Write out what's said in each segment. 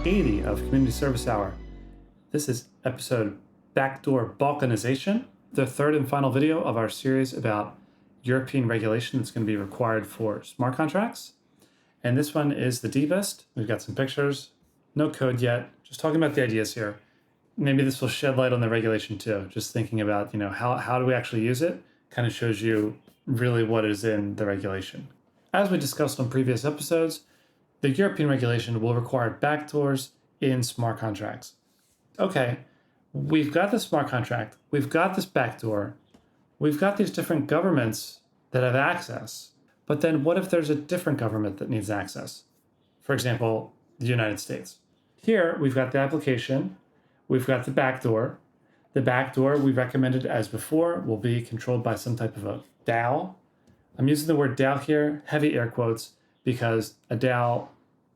80 of Community Service Hour. This is episode Backdoor Balkanization, the third and final video of our series about European regulation that's going to be required for smart contracts. And this one is the deepest. We've got some pictures, no code yet, just talking about the ideas here. Maybe this will shed light on the regulation too. Just thinking about, how do we actually use it? Kind of shows you really what is in the regulation. As we discussed on previous episodes, the European regulation will require backdoors in smart contracts. Okay, we've got the smart contract, we've got this backdoor, we've got these different governments that have access, but then what if there's a different government that needs access? For example, the United States. Here, we've got the application, we've got the backdoor. The backdoor, we recommended as before, will be controlled by some type of a DAO. I'm using the word DAO here, heavy air quotes, because a DAO,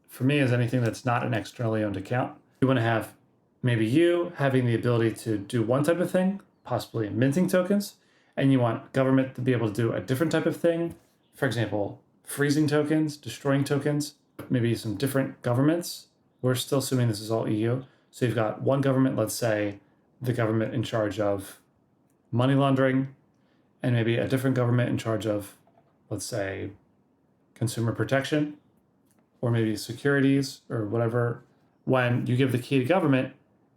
for me, is anything that's not an externally owned account. You want to have maybe you having the ability to do one type of thing, possibly minting tokens, and you want government to be able to do a different type of thing. For example, freezing tokens, destroying tokens, maybe some different governments. We're still assuming this is all EU. So you've got one government, let's say the government in charge of money laundering, and maybe a different government in charge of, let's say, consumer protection, or maybe securities or whatever. When you give the key to government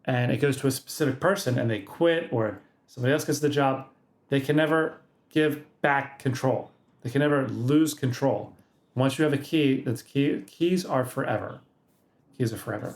and it goes to a specific person and they quit or somebody else gets the job, they can never give back control. They can never lose control. Once you have a key, keys are forever. Keys are forever.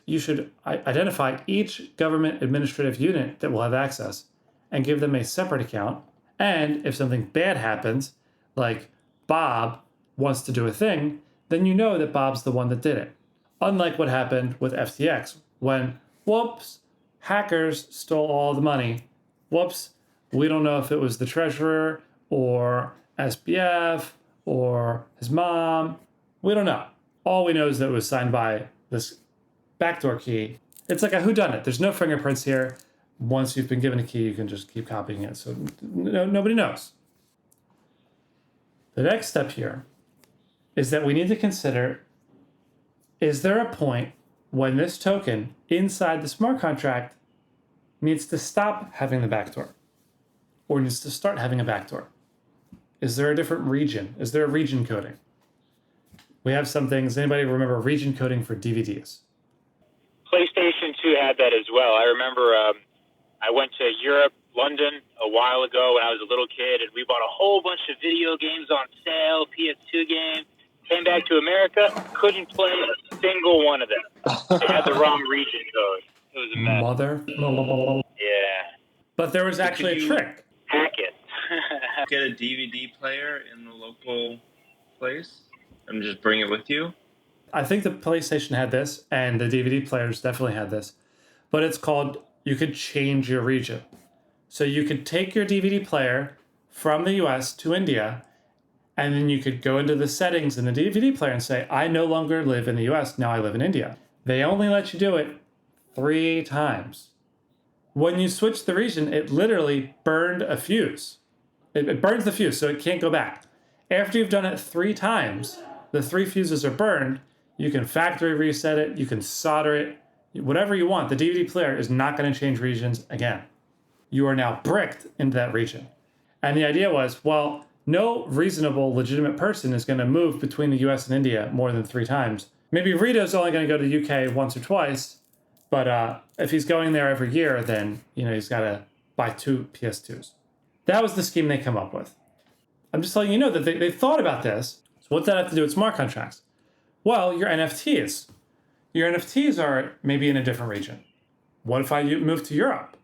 You should identify each government administrative unit that will have access and give them a separate account. And if something bad happens, like Bob wants to do a thing, then you know that Bob's the one that did it. Unlike what happened with FTX, when, whoops, hackers stole all the money. Whoops, we don't know if it was the treasurer or SBF or his mom. We don't know. All we know is that it was signed by this backdoor key. It's like a whodunit. There's no fingerprints here. Once you've been given a key, you can just keep copying it. So nobody knows. The next step here is that we need to consider, is there a point when this token inside the smart contract needs to stop having the backdoor or needs to start having a backdoor? Is there a different region? Is there a region coding? We have some things. Anybody remember region coding for DVDs? PlayStation 2 had that as well. I remember I went to Europe, London, a while ago when I was a little kid, and we bought a whole bunch of video games on sale, PS2 games. Came back to America, couldn't play a single one of them. They had the wrong region code. It was a mess. Mother. Yeah. But there was actually a trick. Hack it. Get a DVD player in the local place and just bring it with you. I think the PlayStation had this, and the DVD players definitely had this. But it's called, you could change your region. So you could take your DVD player from the US to India, and then you could go into the settings in the DVD player and say, I no longer live in the US, now I live in India. They only let you do it 3 times. When you switch the region, it literally burned a fuse. It burns the fuse, so it can't go back. After you've done it 3 times, the 3 fuses are burned, you can factory reset it, you can solder it, whatever you want. The DVD player is not going to change regions again. You are now bricked into that region. And the idea was, well, no reasonable, legitimate person is going to move between the US and India more than 3 times. Maybe Rito's only going to go to the UK once or twice, but if he's going there every year, then he's got to buy 2 PS2s. That was the scheme they come up with. I'm just letting you know that they thought about this. So what's that have to do with smart contracts? Well, your NFTs. Your NFTs are maybe in a different region. What if I move to Europe?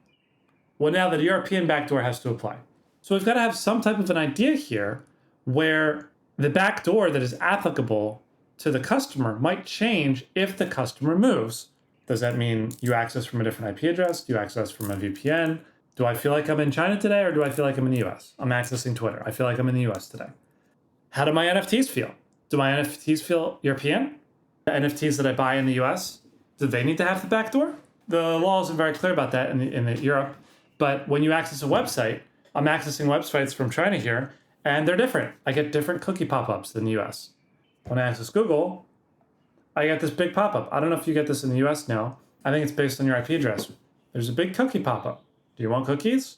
Well, now the European backdoor has to apply. So we've got to have some type of an idea here where the backdoor that is applicable to the customer might change if the customer moves. Does that mean you access from a different IP address? Do you access from a VPN? Do I feel like I'm in China today, or do I feel like I'm in the US? I'm accessing Twitter. I feel like I'm in the US today. How do my NFTs feel? Do my NFTs feel European? The NFTs that I buy in the US, do they need to have the backdoor? The law isn't very clear about that in Europe. But when you access a website, I'm accessing websites from China here, and they're different. I get different cookie pop-ups than the US. When I access Google, I got this big pop-up. I don't know if you get this in the US now. I think it's based on your IP address. There's a big cookie pop-up. Do you want cookies?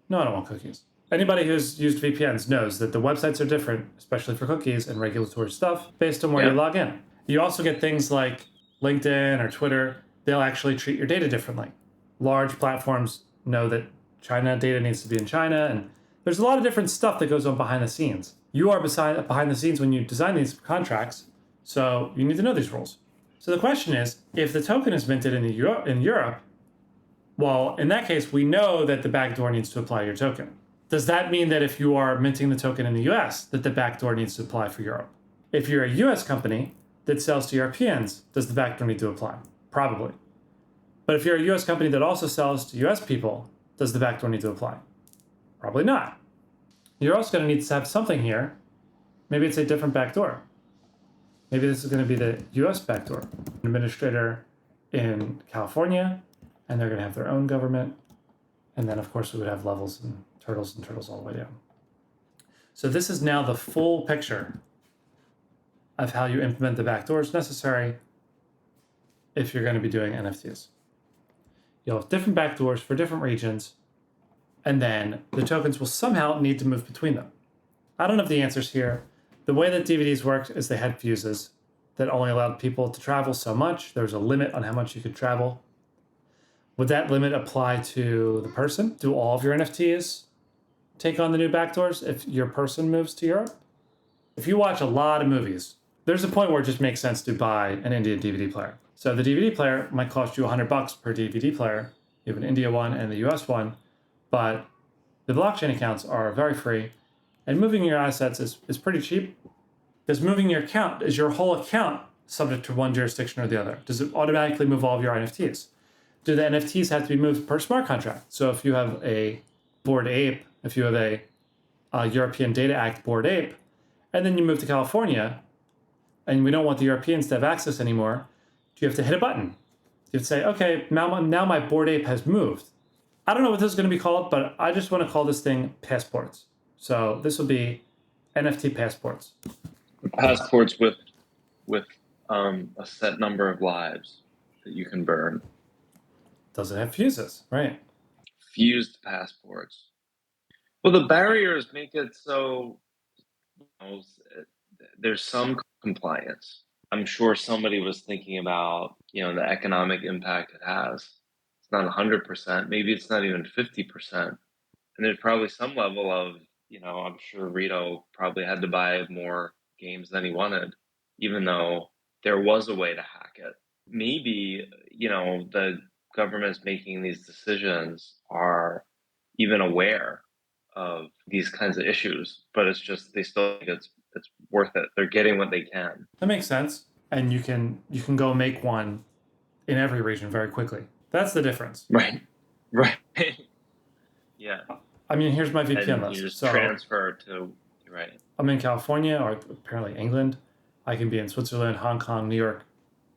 No, I don't want cookies. Anybody who's used VPNs knows that the websites are different, especially for cookies and regulatory stuff, based on where you log in. You also get things like LinkedIn or Twitter. They'll actually treat your data differently. Large platforms know that China data needs to be in China, and there's a lot of different stuff that goes on behind the scenes. You are behind the scenes when you design these contracts, so you need to know these rules. So the question is, if the token is minted in Europe, well, in that case, we know that the backdoor needs to apply to your token. Does that mean that if you are minting the token in the US, that the backdoor needs to apply for Europe? If you're a US company that sells to Europeans, does the backdoor need to apply? Probably. But if you're a US company that also sells to US people, does the backdoor need to apply? Probably not. You're also going to need to have something here. Maybe it's a different backdoor. Maybe this is going to be the US backdoor. An administrator in California, and they're going to have their own government. And then, of course, we would have levels and turtles all the way down. So this is now the full picture of how you implement the backdoors necessary if you're going to be doing NFTs. You'll have different backdoors for different regions, and then the tokens will somehow need to move between them. I don't have the answers here. The way that DVDs worked is they had fuses that only allowed people to travel so much. There was a limit on how much you could travel. Would that limit apply to the person? Do all of your NFTs take on the new backdoors if your person moves to Europe? If you watch a lot of movies, there's a point where it just makes sense to buy an Indian DVD player. So the DVD player might cost you $100 per DVD player. You have an India one and the US one, but the blockchain accounts are very free, and moving your assets is pretty cheap, because moving your account is your whole account subject to one jurisdiction or the other. Does it automatically move all of your NFTs? Do the NFTs have to be moved per smart contract? So if you have a Bored Ape, if you have a European Data Act Bored Ape, and then you move to California, and we don't want the Europeans to have access anymore, do you have to hit a button? You have to say, okay, now my Bored Ape has moved. I don't know what this is going to be called, but I just want to call this thing passports. So this will be NFT passports. Passports with a set number of lives that you can burn. Does it have fuses? Right. Fused passports. Well, the barriers make it so there's some compliance. I'm sure somebody was thinking about, the economic impact it has. It's not 100%, maybe it's not even 50%. And there's probably some level of, I'm sure Rito probably had to buy more games than he wanted, even though there was a way to hack it. Maybe, the governments making these decisions are even aware of these kinds of issues, but it's just they still think it's worth it. They're getting what they can. That makes sense. And you can go make one in every region very quickly. That's the difference. Right. Yeah. I mean, here's my VPN and list. You just so transfer to, right. I'm in California, or apparently England. I can be in Switzerland, Hong Kong, New York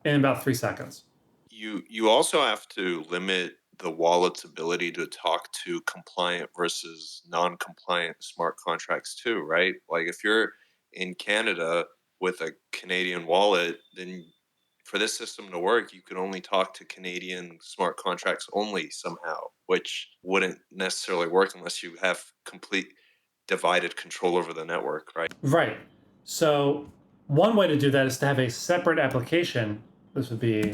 in about 3 seconds. You also have to limit the wallet's ability to talk to compliant versus non-compliant smart contracts too, right? Like if you're in Canada with a Canadian wallet, then for this system to work, you could only talk to Canadian smart contracts only somehow, which wouldn't necessarily work unless you have complete divided control over the network, right? Right. So one way to do that is to have a separate application. This would be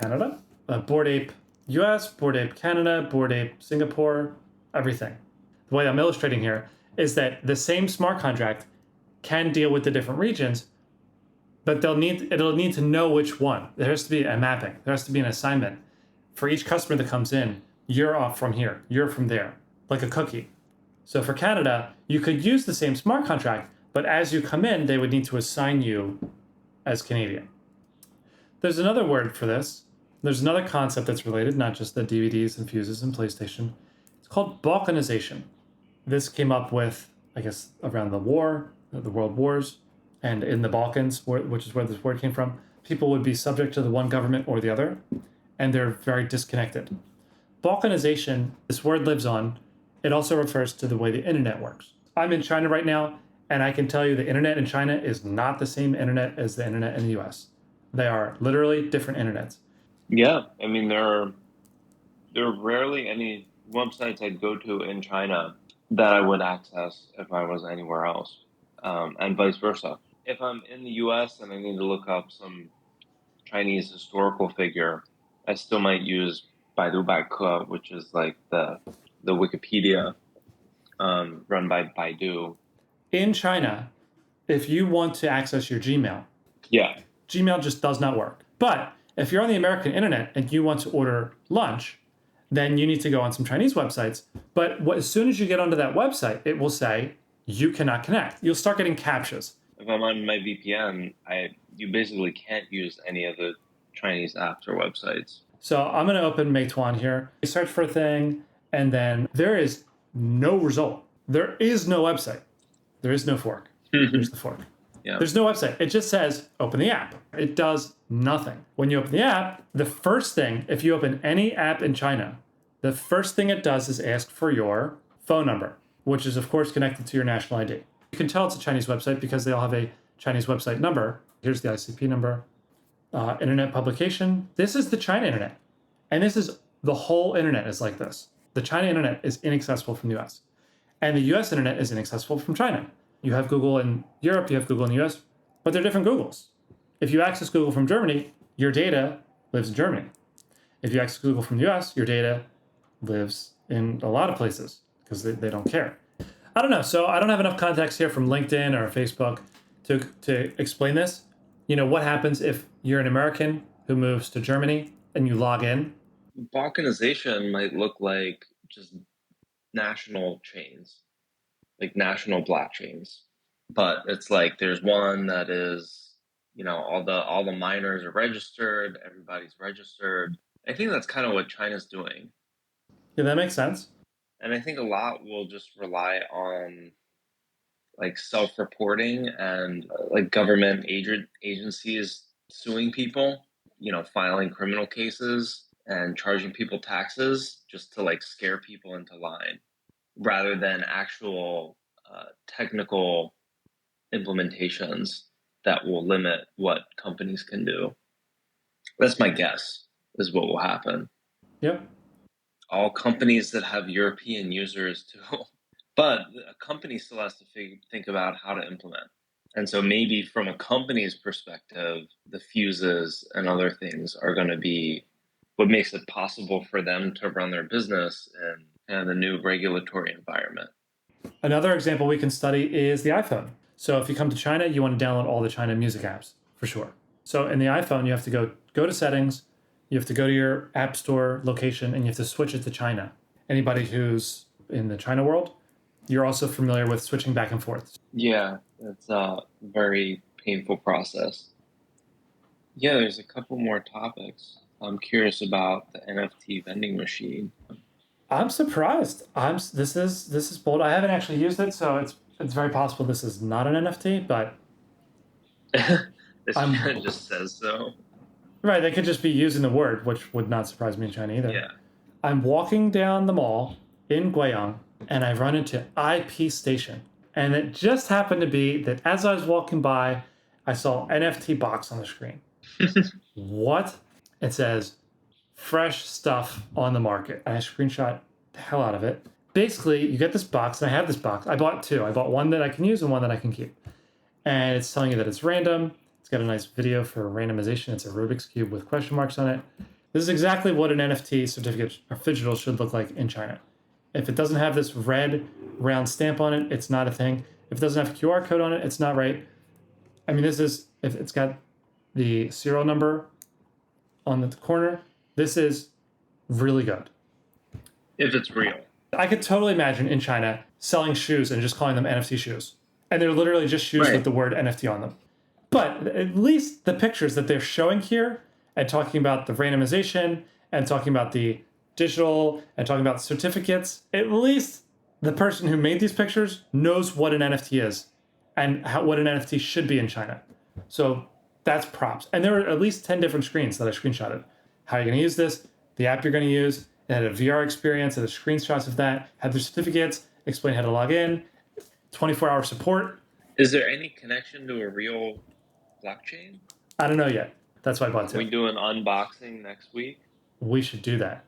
Canada, Bored Ape US, Bored Ape Canada, Bored Ape Singapore, everything. The way I'm illustrating here is that the same smart contract can deal with the different regions, but it'll need to know which one. There has to be a mapping. There has to be an assignment. For each customer that comes in, you're off from here, you're from there, like a cookie. So for Canada, you could use the same smart contract, but as you come in, they would need to assign you as Canadian. There's another word for this. There's another concept that's related, not just the DVDs and fuses and PlayStation. It's called Balkanization. This came up with, I guess, around the World Wars, and in the Balkans, which is where this word came from, people would be subject to the one government or the other, and they're very disconnected. Balkanization, this word lives on. It also refers to the way the internet works. I'm in China right now, And I can tell you the internet in China is not the same internet as the internet in the US. They are literally different internets. Yeah, I mean there are rarely any websites I'd go to in China that I would access if I was anywhere else, and vice versa. If I'm in the U.S. and I need to look up some Chinese historical figure, I still might use Baidu Baike, which is like the Wikipedia run by Baidu. In China, if you want to access your Gmail, Yeah, Gmail just does not work. But if you're on the American internet and you want to order lunch, then you need to go on some Chinese websites. But as soon as you get onto that website, it will say you cannot connect. You'll start getting captchas. if I'm on my VPN, you basically can't use any of the Chinese apps or websites. So I'm going to open Meituan here. I search for a thing, and then there is no result. There is no website. There is no fork. Here's the fork. Yeah. There's no website. It just says open the app. It does nothing. When you open the app, the first thing, if you open any app in China, the first thing it does is ask for your phone number, which is of course connected to your national ID. You can tell it's a Chinese website because they all have a Chinese website number. Here's the ICP number. Internet publication. This is the China internet. And this is the whole internet is like this. The China internet is inaccessible from the US. And the US internet is inaccessible from China. You have Google in Europe, you have Google in the US, but they're different Googles. If you access Google from Germany, your data lives in Germany. If you access Google from the US, your data lives in a lot of places because they don't care. I don't know. So I don't have enough context here from LinkedIn or Facebook to explain this. You know, what happens if you're an American who moves to Germany and you log in? Balkanization might look like just national chains, like national blockchains. But it's like there's one that is, all the miners are registered, everybody's registered. I think that's kind of what China's doing. Yeah, that makes sense. And I think a lot will just rely on like self-reporting and like government agencies suing people, filing criminal cases and charging people taxes just to like scare people into line rather than actual technical implementations that will limit what companies can do. That's my guess is what will happen. Yep. All companies that have European users too. But a company still has to think about how to implement. And so maybe from a company's perspective, the fuses and other things are going to be what makes it possible for them to run their business in the new regulatory environment. Another example we can study is the iPhone. So if you come to China, you want to download all the China music apps for sure. So in the iPhone, you have to go to settings, you have to go to your app store location, and you have to switch it to China. Anybody who's in the China world, you're also familiar with switching back and forth. Yeah, it's a very painful process. Yeah, there's a couple more topics. I'm curious about the NFT vending machine. I'm surprised. This is bold. I haven't actually used it, so it's very possible this is not an NFT, but It just says so. Right, they could just be using the word, which would not surprise me in China either. Yeah. I'm walking down the mall in Guiyang, and I run into IP Station. And it just happened to be that as I was walking by, I saw NFT box on the screen. What? It says, fresh stuff on the market. And I screenshot the hell out of it. Basically, you get this box, and I have this box. I bought two. I bought one that I can use and one that I can keep. And it's telling you that it's random. It's got a nice video for randomization. It's a Rubik's Cube with question marks on it. This is exactly what an NFT certificate or digital should look like in China. If it doesn't have this red round stamp on it, it's not a thing. If it doesn't have a QR code on it, it's not right. I mean, if it's got the serial number on the corner, this is really good. If it's real. I could totally imagine in China selling shoes and just calling them NFT shoes. And they're literally just shoes with the word NFT on them. But at least the pictures that they're showing here and talking about the randomization and talking about the digital and talking about certificates, at least the person who made these pictures knows what an NFT is and what an NFT should be in China. So that's props. And there are at least 10 different screens that I screenshotted. How are you going to use this? The app you're going to use. It had a VR experience, it had screenshots of that, had the certificates, explain how to log in, 24-hour support. Is there any connection to a real blockchain? I don't know yet. That's why I bought Can we two. do an unboxing next week? We should do that.